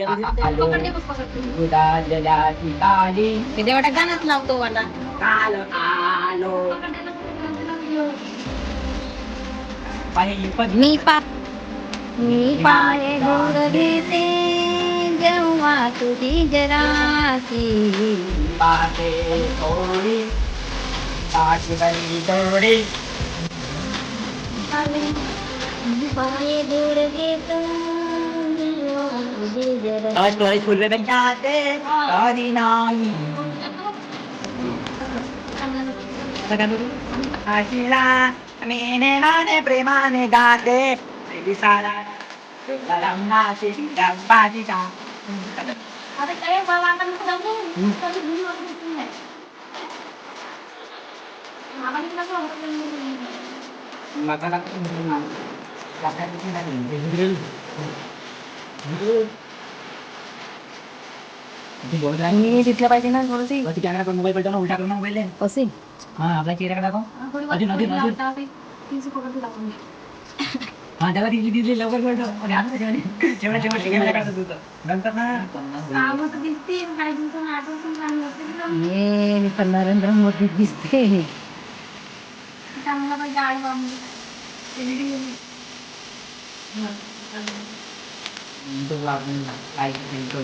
आलो उडालेल्या ठिकाणी ते देवाटा गाणंच लावतो वाटा. काल आलो पायी मी पाय घोरविते जेव्हा तुझी जराची पाते थोडी पाठीवरी दोरी पाय घोरवितो जेव्हा तुझी जराची. थोडी फुल जाते कधी नाही आशिला मेने प्रेमाने गाते दिसाला रंगाची डब्बाजीचा आता काय बाबा आपण जाऊ. आपण मग मी तिथल्या पाहिजे ना थोडंशी कॅमेरा करून मोबाईल पलटवून उलटा करून मोबाईल असे हा आपला चेहरा दाखव अजून अजून अजून हा त्याला दिली लवकर पलटव आणि आता जेवढ्या जेवढ कॅमेरा काढत होतं नंतर ना ये पण नरेंद्र मोदी दिसते. तो